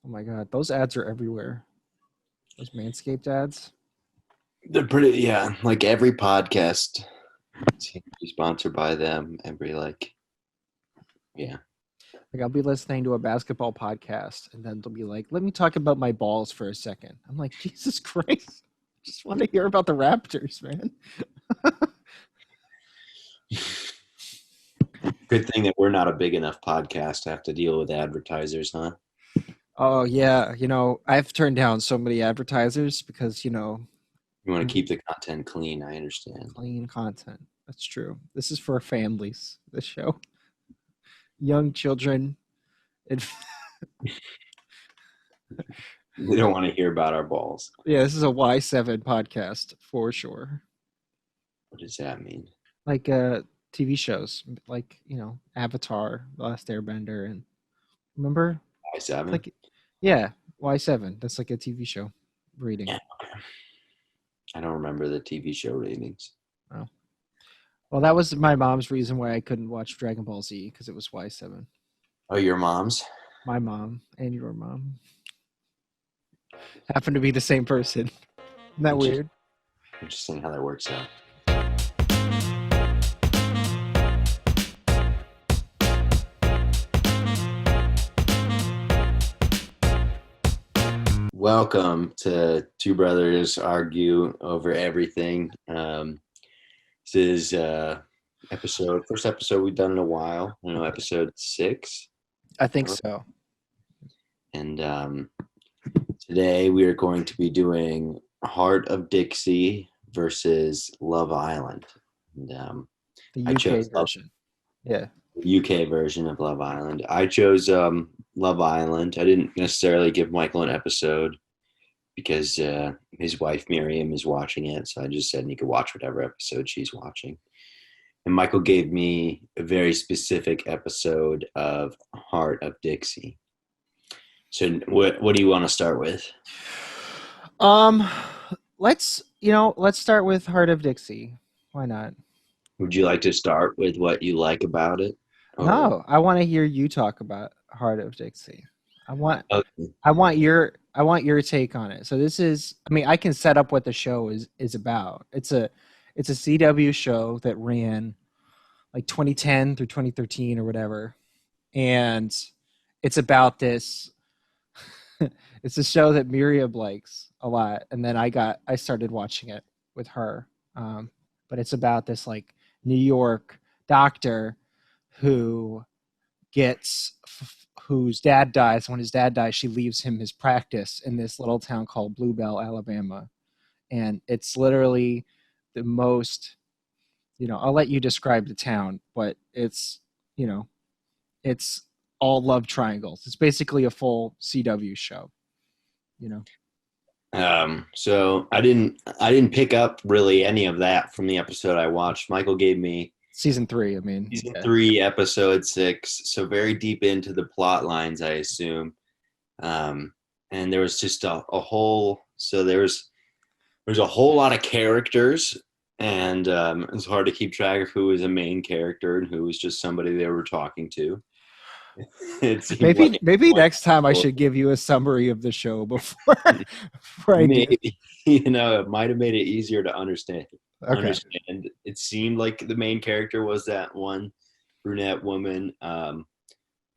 Oh my God, those ads are everywhere. Those Manscaped ads. They're pretty, yeah. Like every podcast seems to be sponsored by them. Yeah. Like I'll be listening to a basketball podcast, and then they'll be like, "Let me talk about my balls for a second." I'm like, Jesus Christ! I just want to hear about the Raptors, man. Good thing that we're not a big enough podcast to have to deal with advertisers, huh? Oh yeah, I've turned down so many advertisers because You want to keep the content clean, I understand. clean content. That's true. This is for families. This show, young children. It, They don't want to hear about our balls. yeah, this is a Y7 podcast for sure. What does that mean? Like TV shows, like Avatar, The Last Airbender, and remember, Y7? like yeah, Y7. That's like a TV show reading. Yeah, okay. I don't remember the TV show ratings. Oh. Well, that was my mom's reason why I couldn't watch Dragon Ball Z because it was Y7. Oh, your mom's? My mom and your mom happen to be the same person. Isn't that weird? Interesting how that works out. Welcome to Two Brothers Argue Over Everything. This is first episode we've done in a while. I know, episode 6. I think so. And today we are going to be doing Hart of Dixie versus Love Island. And, The UK version. Yeah. The UK version of Love Island. I chose Love Island. I didn't necessarily give Michael an episode because his wife Miriam is watching it, so I just said he could watch whatever episode she's watching. And Michael gave me a very specific episode of Hart of Dixie. So what do you want to start with? Let's start with Hart of Dixie. Why not? Would you like to start with what you like about it? No, I want to hear you talk about Hart of Dixie. I want your take on it. So this is, I can set up what the show is about. It's a CW show that ran like 2010 through 2013 or whatever. And it's about this it's a show that Miriam likes a lot, and then I started watching it with her. But it's about this like New York doctor whose dad dies. When his dad dies, she leaves him his practice in this little town called Bluebell, Alabama. And it's literally the most, I'll let you describe the town, but it's all love triangles. It's basically a full CW show, So I didn't pick up really any of that from the episode I watched. Michael gave me season 3. Season 3, episode 6. So very deep into the plot lines, I assume. And there was just a whole. So there's a whole lot of characters, and it's hard to keep track of who was a main character and who was just somebody they were talking to. Maybe next time I should give you a summary of the show before I maybe it might have made it easier to understand. Okay. It seemed like the main character was that one brunette woman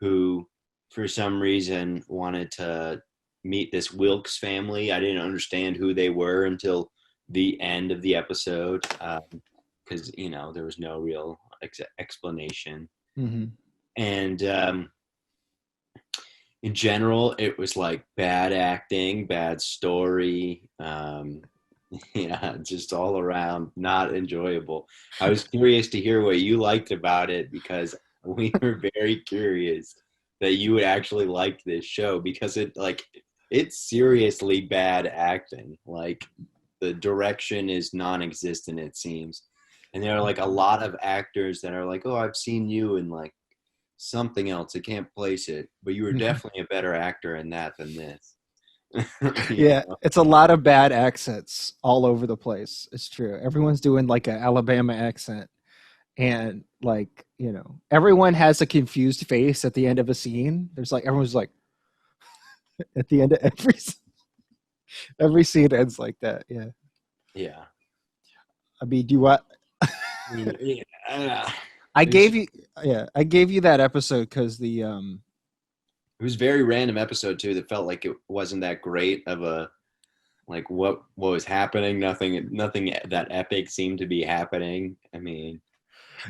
who for some reason wanted to meet this Wilkes family. I didn't understand who they were until the end of the episode because there was no real explanation. Mm-hmm. And in general, it was like bad acting, bad story. Just all around not enjoyable. I was curious to hear what you liked about it because we were very curious that you would actually like this show because it's seriously bad acting. Like the direction is non-existent, it seems. And there are like a lot of actors that are like, oh, I've seen you in like something else. I can't place it, but you were definitely a better actor in that than this. Yeah, it's a lot of bad accents all over the place. It's true. Everyone's doing like an Alabama accent, and like everyone has a confused face at the end of a scene. There's like everyone's like, At the end of every scene ends like that. Yeah. Yeah. I mean, do what? Yeah. I It was, gave you, yeah, I gave you that episode because it was a very random episode too that felt like it wasn't that great of a like what was happening. Nothing that epic seemed to be happening. I mean,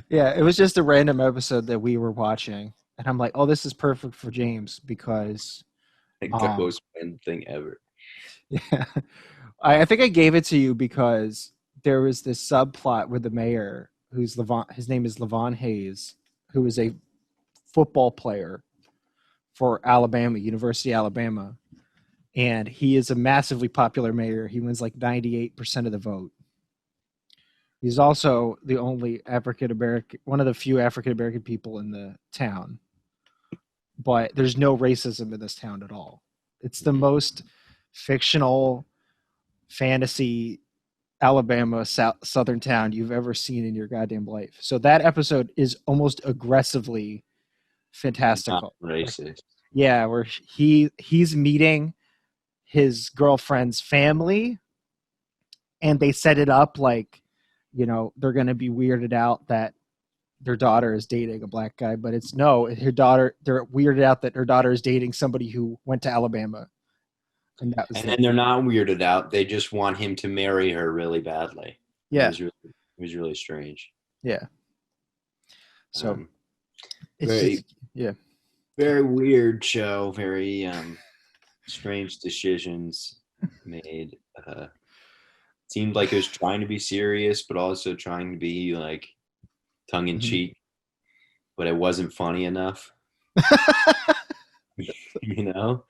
yeah, it was just a random episode that we were watching, and I'm like, oh, this is perfect for James because, the um, most fun thing ever. yeah, I think I gave it to you because there was this subplot with the mayor who's Levon. His name is Levon Hayes, who is a football player for Alabama, University of Alabama, and he is a massively popular mayor. He wins like 98% of the vote. He's also the only African American, one of the few African American people in the town. But there's no racism in this town at all. It's the most fictional fantasy Alabama southern town you've ever seen in your goddamn life. So that episode is almost aggressively Not fantastical. Like, racist. yeah, where he's meeting his girlfriend's family, and they set it up like, they're going to be weirded out that their daughter is dating a black guy, but it's no, her daughter. They're weirded out that her daughter is dating somebody who went to Alabama, and that was And it. then they're not weirded out. They just want him to marry her really badly. Yeah, It was really strange. yeah. So Um, it's very just yeah. very weird show. Very strange decisions made. Seemed like it was trying to be serious, but also trying to be like tongue in Mhm. cheek, but it wasn't funny enough. You know,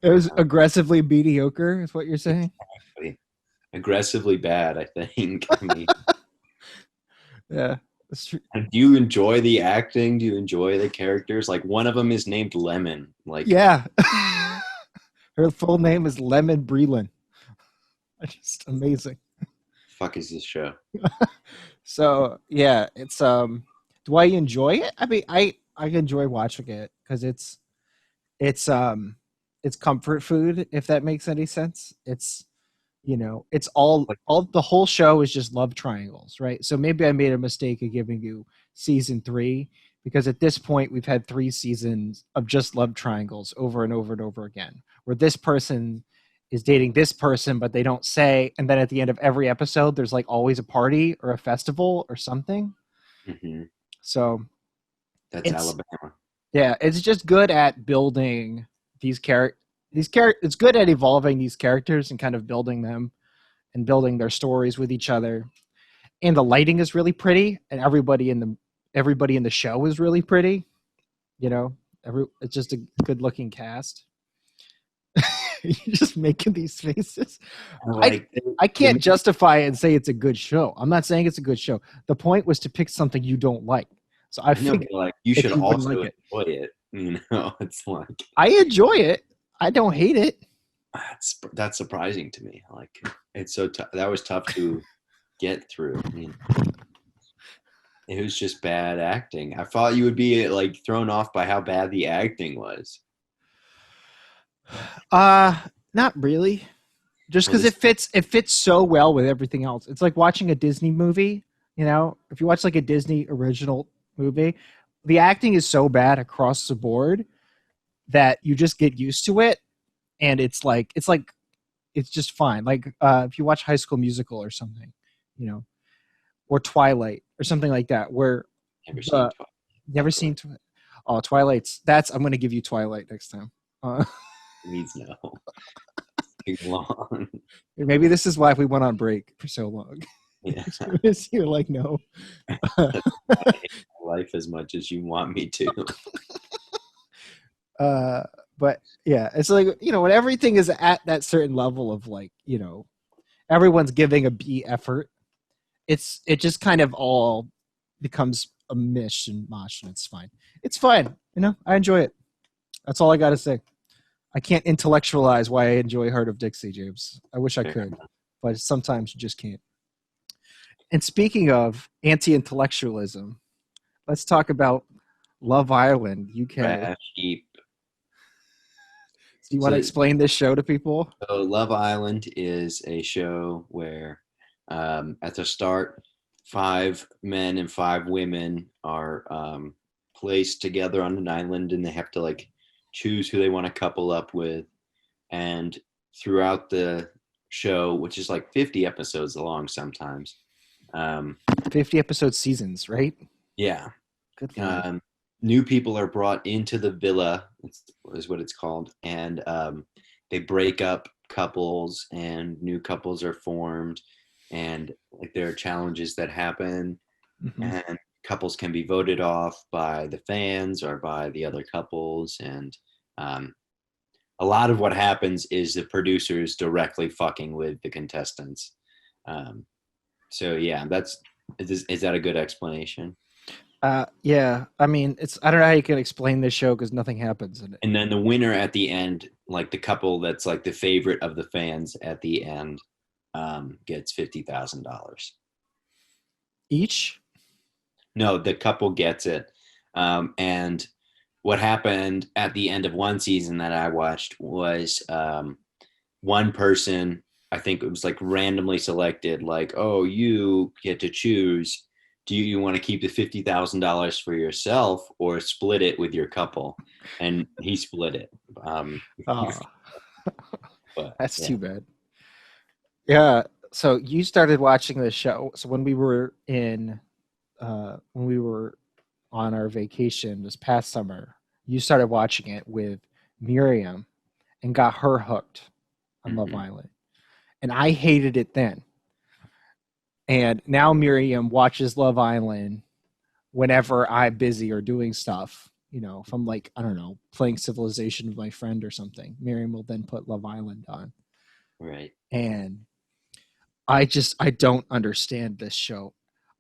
It was aggressively mediocre, is what you're saying. exactly. Aggressively bad. I think. I mean, Yeah, that's true. do you enjoy the acting? Do you enjoy the characters? Like one of them is named Lemon. Like, Yeah. Her full name is Lemon Breland. Just amazing. fuck is this show? So yeah, it's do I enjoy it? I mean, I enjoy watching it because it's um it's comfort food, if that makes any sense. It's Like, all the whole show is just love triangles, right? So maybe I made a mistake of giving you season 3 because at this point we've had 3 seasons of just love triangles over and over and over again, where this person is dating this person but they don't say, and then at the end of every episode there's like always a party or a festival or something. mhm, So that's it's Alabama. yeah, it's just good at building these characters. It's good at evolving these characters and kind of building them and building their stories with each other. And the lighting is really pretty, and everybody in the show is really pretty. You know, it's just a good looking cast. You're just making these faces. I Like, I can't justify it and say it's a good show. I'm not saying it's a good show. The point was to pick something you don't like. So I I know, figured but like you should if you wouldn't like also it, enjoy it. You know, it's like I enjoy it. I don't hate it. that's surprising to me. Like it's so that was tough to get through. I mean, it was just bad acting. I thought you would be like thrown off by how bad the acting was. Uh Not really. Just Well, because this it fits so well with everything else. It's like watching a Disney movie. If you watch like a Disney original movie, the acting is so bad across the board that you just get used to it, and it's just fine. Like if you watch High School Musical or something, you know, or Twilight or something like that, where never seen the Twilight. never seen Twilight's. That's I'm gonna give you Twilight next time. Needs no too long. Maybe this is why we went on break for so long. Yeah, You're like, no. that's why I hate my life as much as you want me to. uh, but yeah, it's like, when everything is at that certain level of like, everyone's giving a B effort. It just kind of all becomes a mish and mosh, and it's fine. It's fine. I enjoy it. That's all I got to say. I can't intellectualize why I enjoy Heart of Dixie, James. I wish I could, but sometimes you just can't. And speaking of anti-intellectualism, let's talk about Love Island, UK. Trash heap. Do you want to So, explain this show to people? so Love Island is a show where at the start, five men and five women are placed together on an island, and they have to like choose who they want to couple up with. And throughout the show, which is like 50 episodes long sometimes, um, 50 episode seasons, right? yeah, Good lord. um, new people are brought into the villa, is what it's called, and they break up couples, and new couples are formed, and like there are challenges that happen, Hmm. and couples can be voted off by the fans or by the other couples, and um, a lot of what happens is the producers directly fucking with the contestants. Um, so yeah, is that a good explanation? Yeah. I mean, it's I don't know how you can explain this show because nothing happens in it. And then the winner at the end, like the couple that's like the favorite of the fans at the end, gets $50,000. Each? No, the couple gets it. And what happened at the end of one season that I watched was one person, I think it was like randomly selected, like, oh, you get to choose. Do you want to keep the $50,000 for yourself or split it with your couple? And he split it. Oh, But that's yeah. too bad. Yeah. So you started watching this show. So when we were on our vacation this past summer, you started watching it with Miriam and got her hooked on Love Mm-hmm. Island. And I hated it then. And now Miriam watches Love Island whenever I'm busy or doing stuff. You know, if I'm like, I don't know, playing Civilization with my friend or something, Miriam will then put Love Island on. Right. And I don't understand this show.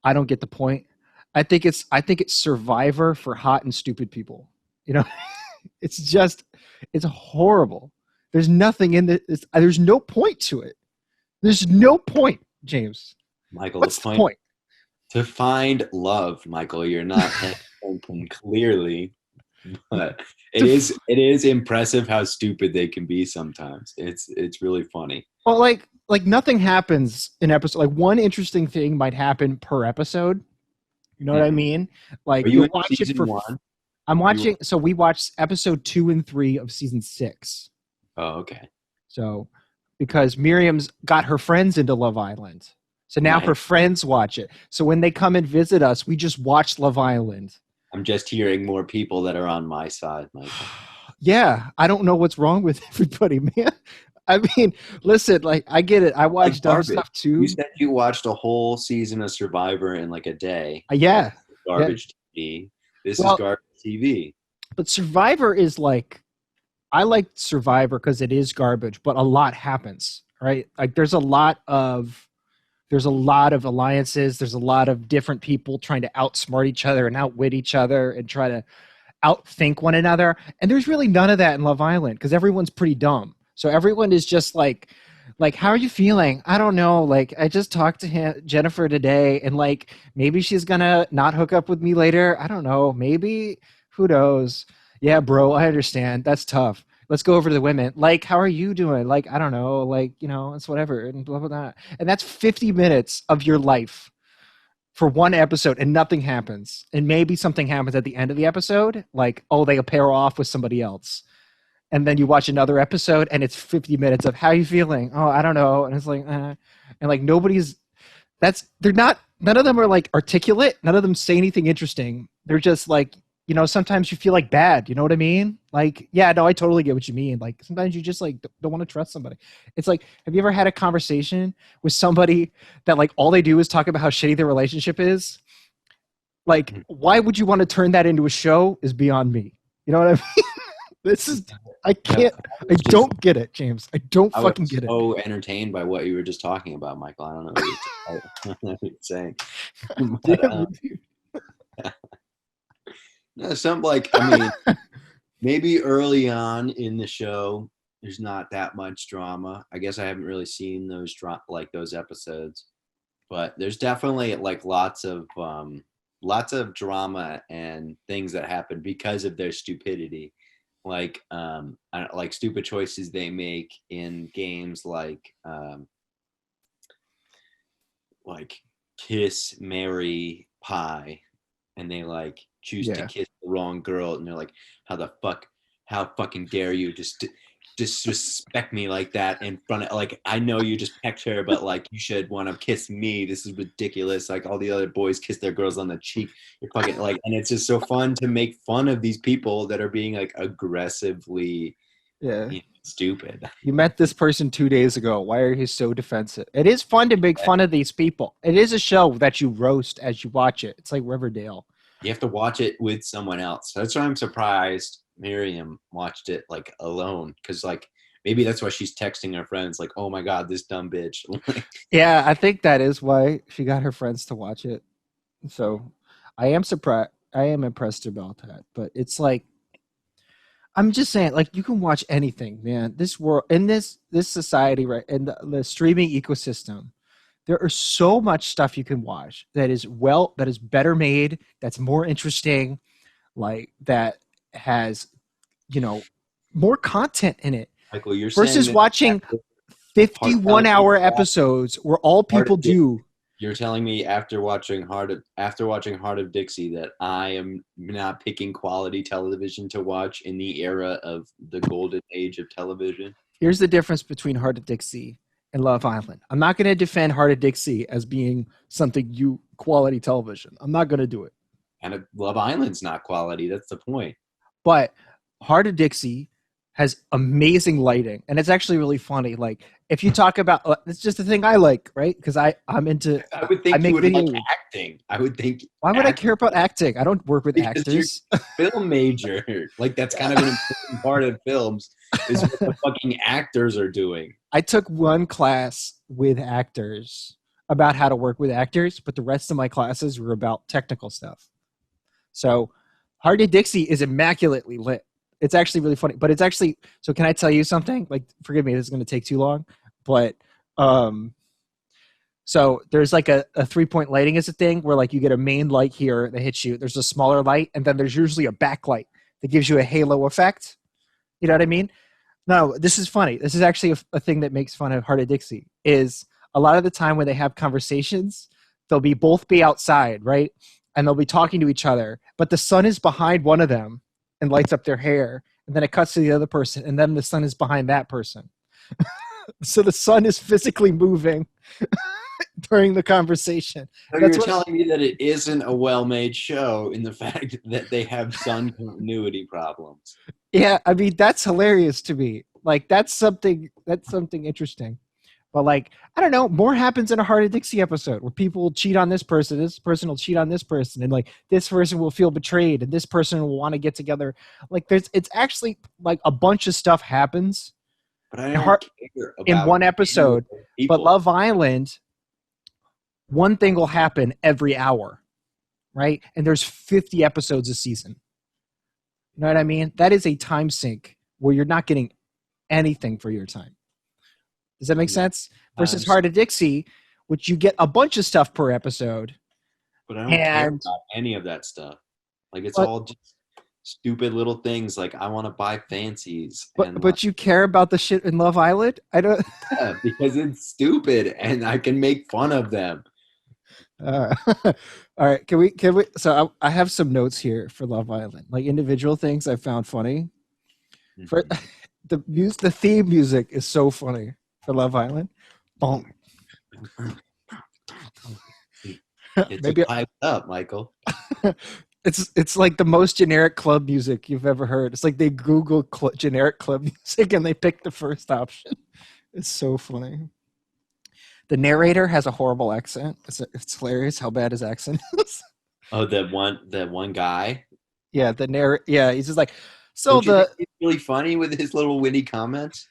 I don't get the point. I think it's Survivor for hot and stupid people. You know, it's just it's horrible. There's nothing in this. There's no point to it. There's no point, James. Michael, the What's the point point? to find love, Michael, you're not paying attention clearly, but To it is impressive how stupid they can be sometimes. It's really funny. Well, like nothing happens in episode. Like one interesting thing might happen per episode. You know what I Mm-hmm. mean? Are Like you you'll in watch it season for. one? I'm You were, watching. So we watched episode 2 and 3 of season 6. oh, okay. So because Miriam's got her friends into Love Island, so now Right. her friends watch it. So when they come and visit us, we just watch Love Island. I'm just hearing more people that are on my side, Michael. Yeah, I don't know what's wrong with everybody, man. I mean, listen, like I get it. I Like watch dumb garbage. stuff You too. said you watched a whole season of Survivor in like a day. That's Yeah, yeah. garbage TV. This is Well, garbage TV. but Survivor is like I like Survivor because it is garbage, but a lot happens, right? Like there's a lot of alliances. There's a lot of different people trying to outsmart each other and outwit each other and try to outthink one another. And there's really none of that in Love Island because everyone's pretty dumb. So everyone is just like, how are you feeling? I don't know. Like, I just talked to Jennifer today, and like, maybe she's gonna not hook up with me later. I don't know. Maybe. Who knows? Yeah, bro, I understand. That's tough. Let's go over to the women. Like, how are you doing? Like, I don't know. Like, you know, it's whatever, and blah blah blah. And that's 50 minutes of your life for one episode, and nothing happens. And maybe something happens at the end of the episode, like, oh, they pair off with somebody else, and then you watch another episode and it's 50 minutes of how you feeling, oh, I don't know, and it's like and like nobody's that's they're not none of them are like articulate, none of them say anything interesting. They're just like, you know, sometimes you feel like bad, you know what I mean? Like, yeah, no, I totally get what you mean. Like sometimes you just like don't want to trust somebody. It's like, have you ever had a conversation with somebody that like all they do is talk about how shitty their relationship is? Like, why would you want to turn that into a show is beyond me. You know what I mean? This is I I can't I don't get it, James. I don't I was fucking get it. so entertained by what you were just talking about, Michael. I don't know what I don't know what you're saying. But, Damn, dude. no, some like I mean, maybe early on in the show, there's not that much drama. I guess I haven't really seen like those episodes, but there's definitely like lots of drama and things that happen because of their stupidity. like stupid choices they make in games like kiss, marry, pie, and they like choose to Yeah. kiss the wrong girl, and they're like, how fucking dare you just disrespect me like that in front of, like, I know you just pecked her, but like you should want to kiss me. This is ridiculous. Like all the other boys kiss their girls on the cheek. You're fucking like, and it's just so fun to make fun of these people that are being like aggressively, Yeah. stupid. You met this person 2 days ago. Why are you so defensive? It is fun to make fun of these people. It is a show that you roast as you watch it. It's like Riverdale. You have to watch it with someone else. That's why I'm surprised Miriam watched it like alone, because like maybe that's why she's texting her friends like, "Oh my god, this dumb bitch." Yeah, I think that is why she got her friends to watch it. So I am surprised. I am impressed about that. But it's like, I'm just saying, like, you can watch anything, man. This world, in this society, right, in the streaming ecosystem, there are so much stuff you can watch that is better made, that's more interesting, like that has, you know, more content in it Michael, you're saying versus that watching telling me 51-hour episodes where all Heart people of Dixie, do. you're telling me after watching Heart of Dixie that I am not picking quality television to watch in the era of the golden age of television. Here's the difference between Heart of Dixie and Love Island. I'm not going to defend Heart of Dixie as being something you quality television. I'm not going to do it. And Love Island's not quality. That's the point. But Heart of Dixie has amazing lighting, and it's actually really funny. Like if you talk about, it's just the thing I like, right? Because I'm into. I would I think you make would like videos. acting. I would think Why would I care about acting? I don't work with because you're actors. a film major. Like that's kind of an important part of films is what the fucking actors are doing. I took one class with actors about how to work with actors, but the rest of my classes were about technical stuff. So Heart of Dixie is immaculately lit. It's actually really funny, but it's actually, so can I tell you something? Like, forgive me, this is going to take too long, but um, so there's like a 3-point lighting is a thing where like you get a main light here that hits you. There's a smaller light, and then there's usually a backlight that gives you a halo effect. You know what I mean? No, this is funny. This is actually a thing that makes fun of Heart of Dixie. Is a lot of the time when they have conversations, they'll both be outside, right? And they'll be talking to each other, but the sun is behind one of them and lights up their hair, and then it cuts to the other person, and then the sun is behind that person. So the sun is physically moving during the conversation. So you're telling me that it isn't a well-made show in the fact that they have sun continuity problems. Yeah, I mean that's hilarious to me. Like that's something interesting. But like, I don't know, more happens in a Heart of Dixie episode where people will cheat on this person will cheat on this person, and like this person will feel betrayed, and this person will want to get together. Like it's actually like a bunch of stuff happens but I don't care about in one episode. But Love Island, one thing will happen every hour, right? And there's 50 episodes a season. You know what I mean? That is a time sink where you're not getting anything for your time. Does that make sense? Versus Heart of Dixie, which you get a bunch of stuff per episode. But I don't care about any of that stuff. Like it's all just stupid little things. Like I want to buy fancies. But you care about the shit in Love Island? I don't. Yeah, because it's stupid, and I can make fun of them. All right. Can we? So I have some notes here for Love Island, like individual things I found funny. Mm-hmm. For the theme music is so funny for Love Island. Boom. Maybe hyped up, Michael. It's like the most generic club music you've ever heard. It's like they Google generic club music and they pick the first option. It's so funny. The narrator has a horrible accent. It's hilarious how bad his accent is. Oh, that one guy. Yeah, Yeah, he's just like. So he's really funny with his little witty comments.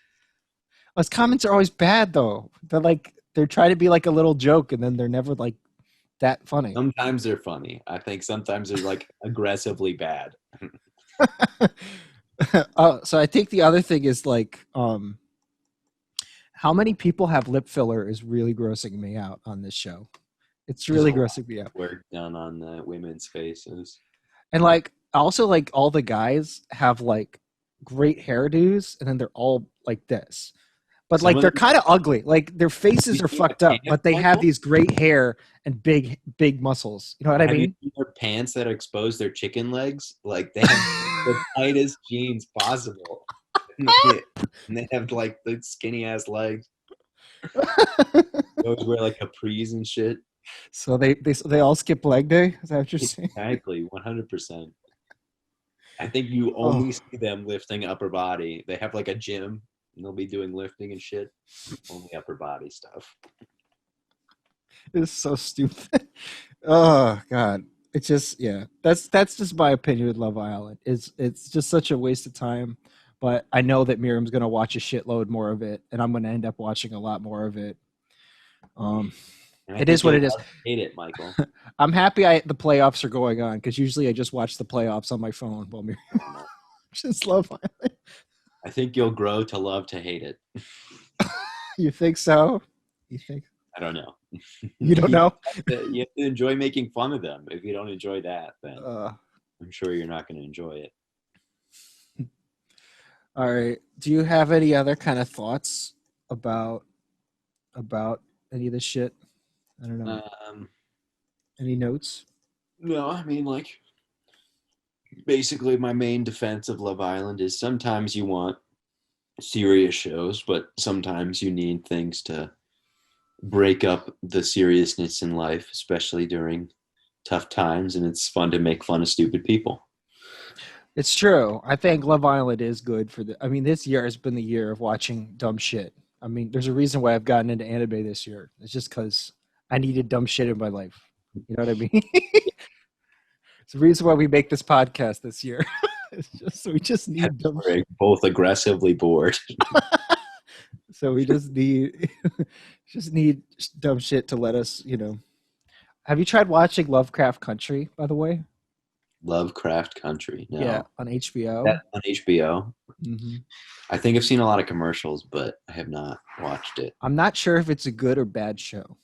His comments are always bad though. They're trying to be like a little joke, and then they're never like that funny. Sometimes they're funny. I think sometimes they're like aggressively bad. So I think the other thing is like how many people have lip filler is really grossing me out on this show. It's really grossing me out. Work done on the women's faces. And like also like all the guys have like great hairdos, and then they're all like this. But Some like of they're them. kind of ugly. Like their Have you faces are seen fucked their up, pants, but they have Michael? these great hair and big muscles. You know what I Have you mean? seen their pants that expose their chicken legs? Like they have the tightest jeans possible, and they have like the skinny ass legs. They always wear like capris and shit. So they all skip leg day. Is that what you're saying? Exactly, 100%. I think you Oh, only see them lifting upper body. They have like a gym and they'll be doing lifting and shit. Only upper body stuff. it's so stupid. Oh God. It's just yeah. That's just my opinion with Love Island. It's just such a waste of time. But I know that Miriam's gonna watch a shitload more of it, and I'm gonna end up watching a lot more of it. Um, And I it is think what you'll it is. hate it, Michael. I'm happy the playoffs are going on because usually I just watch the playoffs on my phone while Miriam just Love Island. I think you'll grow to love to hate it. You think so? You think I don't know. you don't you, know? you have to enjoy making fun of them. If you don't enjoy that, then Uh, I'm sure you're not going to enjoy it. all right. Do you have any other kind of thoughts about about any of this shit? I don't know. Um, Any notes? no, I mean, like, basically, my main defense of Love Island is sometimes you want serious shows, but sometimes you need things to break up the seriousness in life, especially during tough times. And it's fun to make fun of stupid people. It's true. I think Love Island is good for the. I mean, this year has been the year of watching dumb shit. I mean, there's a reason why I've gotten into anime this year. It's just because I needed dumb shit in my life. You know what I mean? It's the reason why we make this podcast this year. It's just we just need dumb We're shit. both aggressively bored. So we just need just need dumb shit to let us, you know. Have you tried watching Lovecraft Country, by the way? Lovecraft Country. Yeah, No. on That HBO. on HBO. Hmm. I think I've seen a lot of commercials, but I have not watched it. I'm not sure if it's a good or bad show.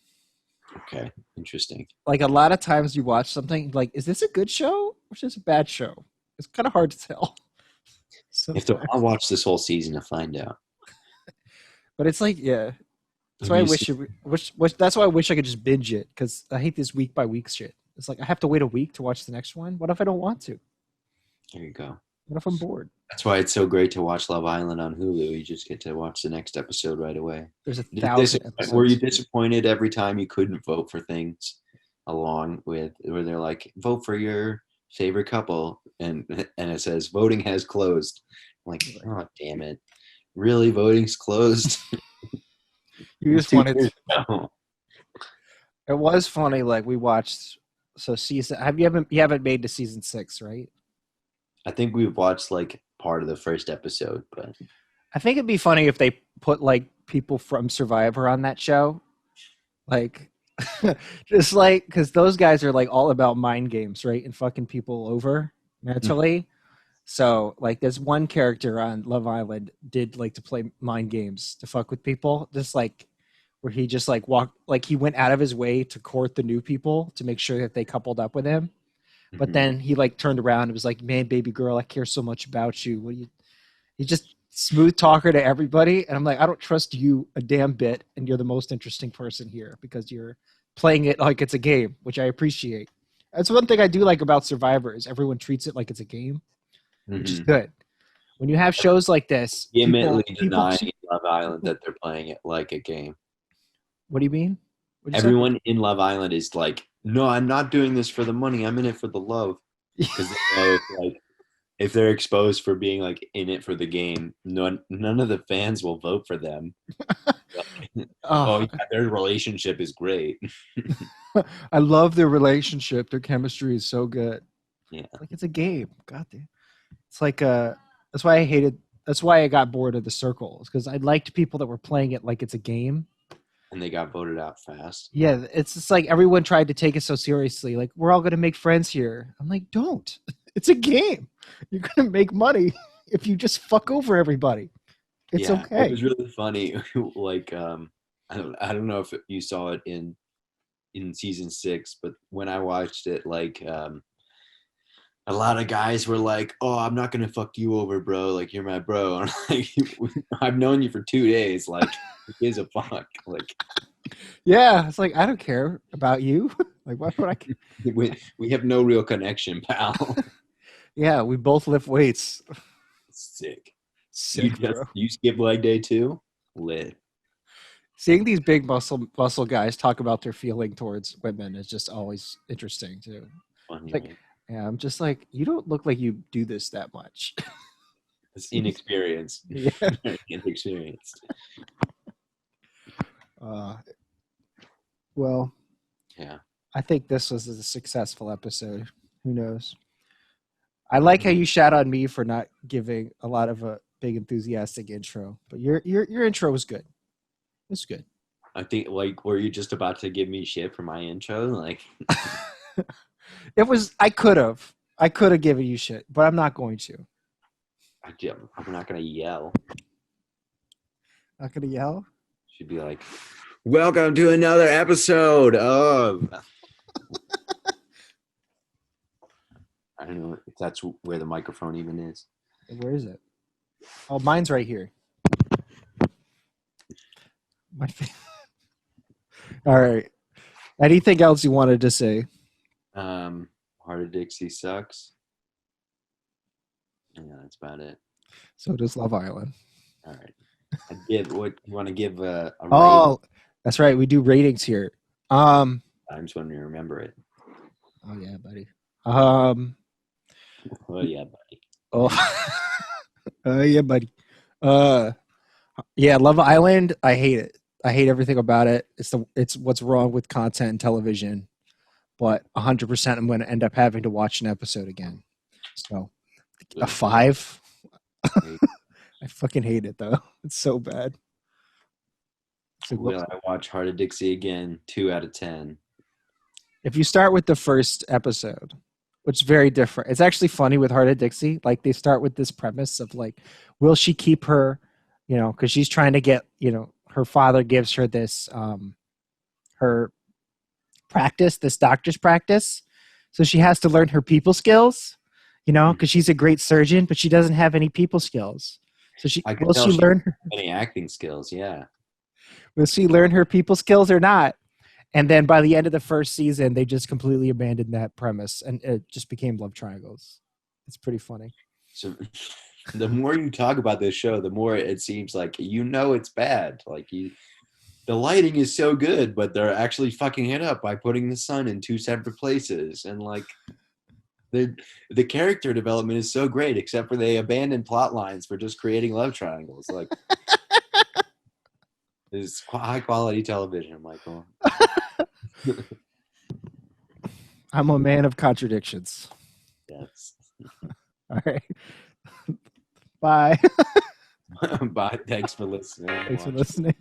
Okay, interesting. Like a lot of times you watch something like, is this a good show or is this a bad show? It's kind of hard to tell I'll sometimes. watch this whole season to find out. But it's like, yeah. That's Have why I you seen? wish that's why I wish I could just binge it because I hate this week by week shit. It's like I have to wait a week to watch the next one. What if I don't want to? There you go. What if I'm bored? That's why it's so great to watch Love Island on Hulu. You just get to watch the next episode right away. There's a Did thousand were you episodes. disappointed every time you couldn't vote for things along with where they're like, vote for your favorite couple and it says voting has closed. I'm like, oh damn it. Really voting's closed? You just 2 years wanted. ago. It was funny. Like we watched. So season. Have you haven't made to season 6, right? I think we've watched like part of the first episode, but I think it'd be funny if they put like people from Survivor on that show, like just like because those guys are like all about mind games, right, and fucking people over mentally. So like, there's one character on Love Island did like to play mind games to fuck with people, just like where he just like walked, like he went out of his way to court the new people to make sure that they coupled up with him. But Mhm. then he like turned around and was like, "Man, baby girl, I care so much about you. What do you?" He just smooth talker to everybody, and I'm like, I don't trust you a damn bit, and you're the most interesting person here because you're playing it like it's a game, which I appreciate. That's one thing I do like about Survivor is everyone treats it like it's a game, which is Mhm. good. When you have shows like this, Vehemently people. denying Love Island that they're playing it like a game. What do you mean? What'd you say? Everyone in Love Island is like, no, I'm not doing this for the money. I'm in it for the love. Because they know if they're exposed for being like in it for the game, none of the fans will vote for them. Like, oh Oh, yeah, their relationship is great. I love their relationship. Their chemistry is so good. Yeah, Like it's a game. God damn. It's like that's why I hated that's why I got bored of the circles because I liked people that were playing it like it's a game. and they got voted out fast. Yeah, it's just like everyone tried to take it so seriously. Like we're all gonna make friends here. I'm like, don't. It's a game. You're gonna make money if you just fuck over everybody. It's Yeah, it okay. was really funny. Like, I don't know if you saw it in season 6, but when I watched it, like, a lot of guys were like, "Oh, I'm not gonna fuck you over, bro. Like you're my bro." And I'm like, I've known you for 2 days. Like, who gives a fuck? Like, Yeah, it's like I don't care about you. Like, why would I? we have no real connection, pal. Yeah, we both lift weights. Sick. Sick, bro. You skip leg day too? Lit. Seeing these big muscle guys talk about their feeling towards women is just always interesting too. Funny, Like, right? yeah, I'm just like, you don't look like you do this that much. It's inexperienced. Yeah. Very inexperienced. Uh, well, Yeah. I think this was a successful episode. Who knows? I like how you shat on me for not giving a lot of a big enthusiastic intro, but your intro was good. It's good. I think, like, were you just about to give me shit for my intro? Like, It was. I could have. I could have given you shit, but I'm not going to. I'm not gonna yell. Not gonna yell. Should be like, "Welcome to another episode of." I don't know if that's where the microphone even is. Where is it? Oh, mine's right here. All right. Anything else you wanted to say? Heart of Dixie sucks. Yeah, that's about it. So does Love Island. All right. What you want to give a Oh, rating? That's right. We do ratings here. Times when we remember it. Oh yeah, buddy. Oh yeah, buddy. Oh, yeah, buddy. Yeah, Love Island. I hate it. I hate everything about it. It's what's wrong with content and television. But 100%, I'm going to end up having to watch an episode again. So, a 5. I fucking hate it though. It's so bad. Will I watch Hart of Dixie again? 2 out of 10. If you start with the first episode, which is very different. It's actually funny with Hart of Dixie. Like they start with this premise of like, will she keep her, because she's trying to get, her father gives her this, her practice, this doctor's practice. So she has to learn her people skills, because she's a great surgeon, but she doesn't have any people skills. So will she learn any acting skills? Yeah. Will she learn her people skills or not? And then by the end of the first season, they just completely abandoned that premise and it just became love triangles. It's pretty funny. So the more you talk about this show, the more it seems like it's bad. Like the lighting is so good, but they're actually fucking it up by putting the sun in 2 separate places. And like the character development is so great, except for they abandon plot lines for just creating love triangles. Like it's high quality television, Michael. I'm a man of contradictions. Yes. All right. Bye. Bye. Thanks for listening. Thanks for listening.